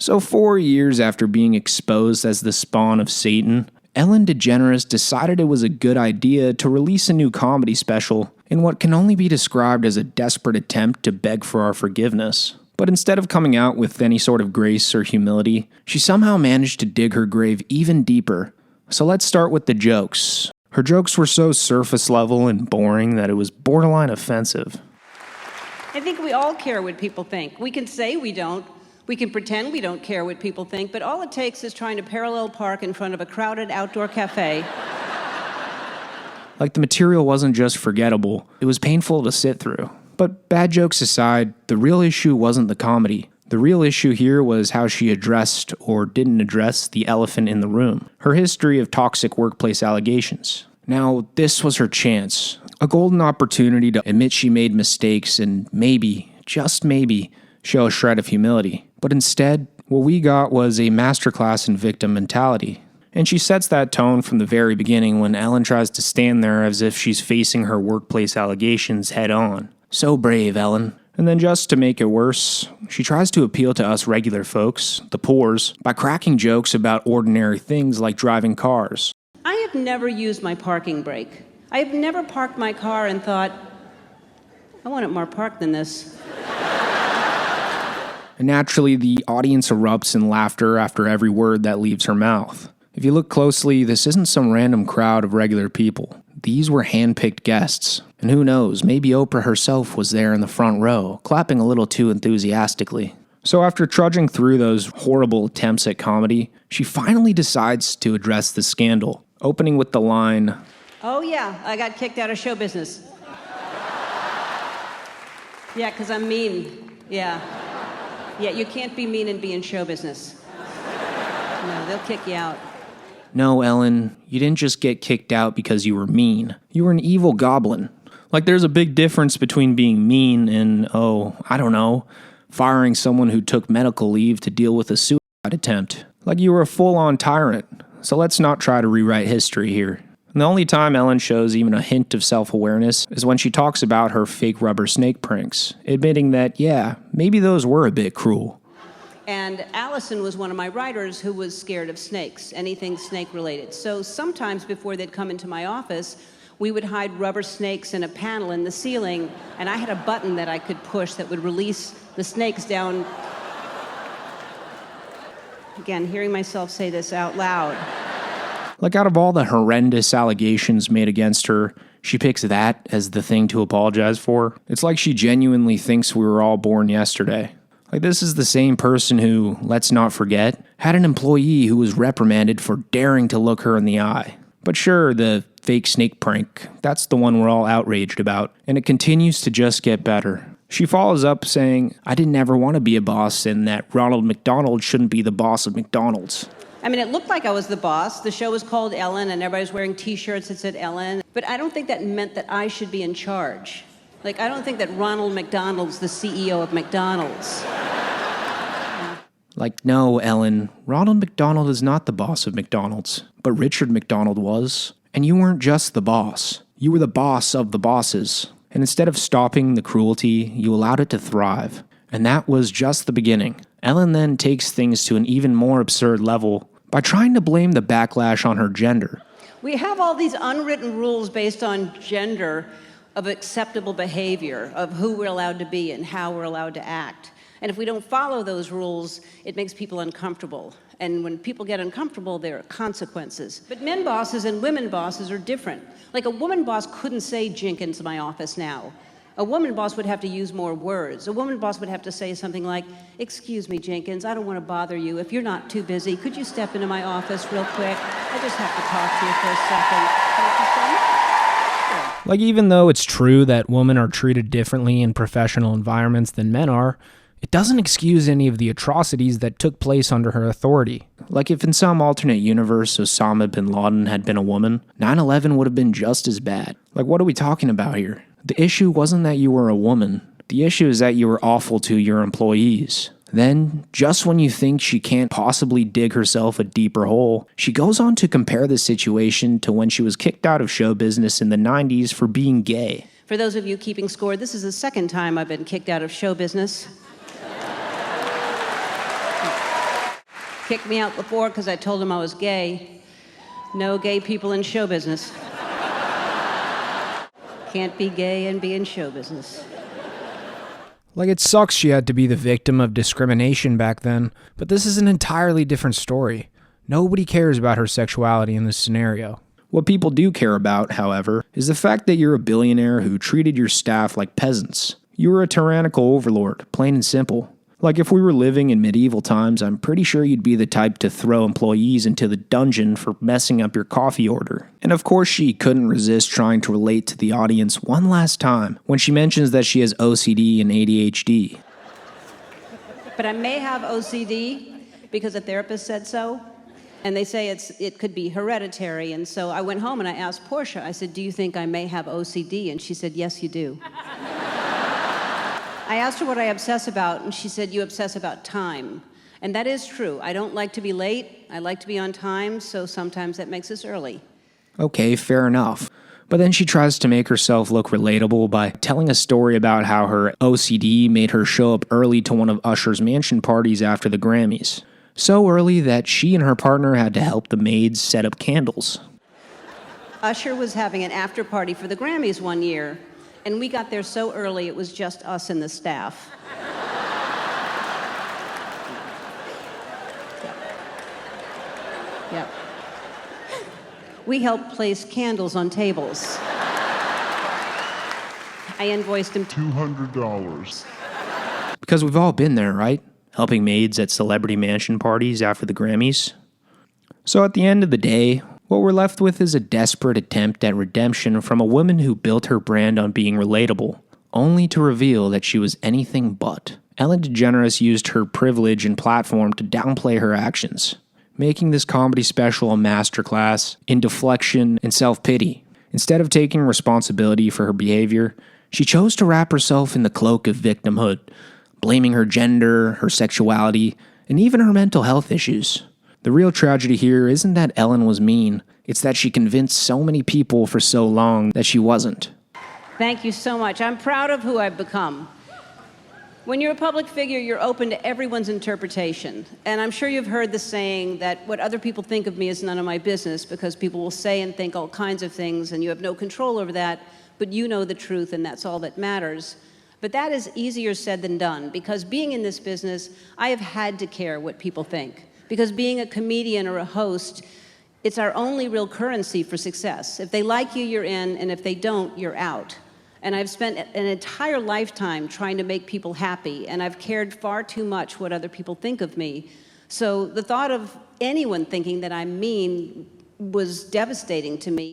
So 4 years after being exposed as the spawn of Satan, Ellen DeGeneres decided it was a good idea to release a new comedy special in what can only be described as a desperate attempt to beg for our forgiveness. But instead of coming out with any sort of grace or humility, she somehow managed to dig her grave even deeper. So let's start with the jokes. Her jokes were so surface level and boring that it was borderline offensive. I think we all care what people think. We can say we don't. We can pretend we don't care what people think, but all it takes is trying to parallel park in front of a crowded outdoor cafe. Like the material wasn't just forgettable, it was painful to sit through. But bad jokes aside, the real issue wasn't the comedy. The real issue here was how she addressed or didn't address the elephant in the room, her history of toxic workplace allegations. Now, this was her chance, a golden opportunity to admit she made mistakes and maybe, just maybe, show a shred of humility. But instead, what we got was a masterclass in victim mentality. And she sets that tone from the very beginning when Ellen tries to stand there as if she's facing her workplace allegations head on. So brave, Ellen. And then just to make it worse, she tries to appeal to us regular folks, the poors, by cracking jokes about ordinary things like driving cars. I have never used my parking brake. I have never parked my car and thought, I want it more parked than this. And naturally, the audience erupts in laughter after every word that leaves her mouth. If you look closely, this isn't some random crowd of regular people. These were hand-picked guests. And who knows, maybe Oprah herself was there in the front row, clapping a little too enthusiastically. So after trudging through those horrible attempts at comedy, she finally decides to address the scandal, opening with the line, "Oh yeah, I got kicked out of show business. Yeah, 'cause I'm mean. Yeah, you can't be mean and be in show business. No, they'll kick you out." No, Ellen, you didn't just get kicked out because you were mean. You were an evil goblin. Like there's a big difference between being mean and, firing someone who took medical leave to deal with a suicide attempt. Like you were a full-on tyrant. So let's not try to rewrite history here. And the only time Ellen shows even a hint of self-awareness is when she talks about her fake rubber snake pranks, admitting that, yeah, maybe those were a bit cruel. And Allison was one of my writers who was scared of snakes, anything snake-related. So sometimes before they'd come into my office, we would hide rubber snakes in a panel in the ceiling, and I had a button that I could push that would release the snakes down. Again, hearing myself say this out loud. Like out of all the horrendous allegations made against her, she picks that as the thing to apologize for. It's like she genuinely thinks we were all born yesterday. Like this is the same person who, let's not forget, had an employee who was reprimanded for daring to look her in the eye. But sure, the fake snake prank, that's the one we're all outraged about, and it continues to just get better. She follows up saying, I didn't ever want to be a boss and that Ronald McDonald shouldn't be the boss of McDonald's. I mean, it looked like I was the boss. The show was called Ellen and everybody was wearing t-shirts that said Ellen. But I don't think that meant that I should be in charge. Like, I don't think that Ronald McDonald's the CEO of McDonald's. Like, no, Ellen, Ronald McDonald is not the boss of McDonald's, but Richard McDonald was. And you weren't just the boss. You were the boss of the bosses. And instead of stopping the cruelty, you allowed it to thrive. And that was just the beginning. Ellen then takes things to an even more absurd level by trying to blame the backlash on her gender. We have all these unwritten rules based on gender of acceptable behavior, of who we're allowed to be and how we're allowed to act. And if we don't follow those rules, it makes people uncomfortable. And when people get uncomfortable, there are consequences. But men bosses and women bosses are different. Like a woman boss couldn't say Jenkins to my office now. A woman boss would have to use more words. A woman boss would have to say something like, excuse me, Jenkins, I don't want to bother you. If you're not too busy, could you step into my office real quick? I just have to talk to you for a second. Can I just say? Like, even though it's true that women are treated differently in professional environments than men are, it doesn't excuse any of the atrocities that took place under her authority. Like if in some alternate universe Osama bin Laden had been a woman, 9/11 would have been just as bad. Like, what are we talking about here? The issue wasn't that you were a woman. The issue is that you were awful to your employees. Then, just when you think she can't possibly dig herself a deeper hole, she goes on to compare the situation to when she was kicked out of show business in the 90s for being gay. For those of you keeping score, this is the second time I've been kicked out of show business. Kicked me out before because I told him I was gay. No gay people in show business. Can't be gay and be in show business. Like, it sucks she had to be the victim of discrimination back then, but this is an entirely different story. Nobody cares about her sexuality in this scenario. What people do care about, however, is the fact that you're a billionaire who treated your staff like peasants. You were a tyrannical overlord, plain and simple. Like, if we were living in medieval times, I'm pretty sure you'd be the type to throw employees into the dungeon for messing up your coffee order. And of course she couldn't resist trying to relate to the audience one last time when she mentions that she has OCD and ADHD. But I may have OCD because a therapist said so. And they say it could be hereditary. And so I went home and I asked Portia, I said, do you think I may have OCD? And she said, yes, you do. I asked her what I obsess about, and she said, you obsess about time. And that is true. I don't like to be late. I like to be on time, so sometimes that makes us early. Okay, fair enough. But then she tries to make herself look relatable by telling a story about how her OCD made her show up early to one of Usher's mansion parties after the Grammys. So early that she and her partner had to help the maids set up candles. Usher was having an after party for the Grammys one year, and we got there so early it was just us and the staff. Yep. We helped place candles on tables. I invoiced him $200. Because we've all been there, right? Helping maids at celebrity mansion parties after the Grammys. So at the end of the day, what we're left with is a desperate attempt at redemption from a woman who built her brand on being relatable, only to reveal that she was anything but. Ellen DeGeneres used her privilege and platform to downplay her actions, making this comedy special a masterclass in deflection and self-pity. Instead of taking responsibility for her behavior, she chose to wrap herself in the cloak of victimhood, blaming her gender, her sexuality, and even her mental health issues. The real tragedy here isn't that Ellen was mean, it's that she convinced so many people for so long that she wasn't. Thank you so much. I'm proud of who I've become. When you're a public figure, you're open to everyone's interpretation. And I'm sure you've heard the saying that what other people think of me is none of my business, because people will say and think all kinds of things and you have no control over that, but you know the truth and that's all that matters. But that is easier said than done, because being in this business, I have had to care what people think. Because being a comedian or a host, it's our only real currency for success. If they like you, you're in, and if they don't, you're out. And I've spent an entire lifetime trying to make people happy, and I've cared far too much what other people think of me. So the thought of anyone thinking that I'm mean was devastating to me.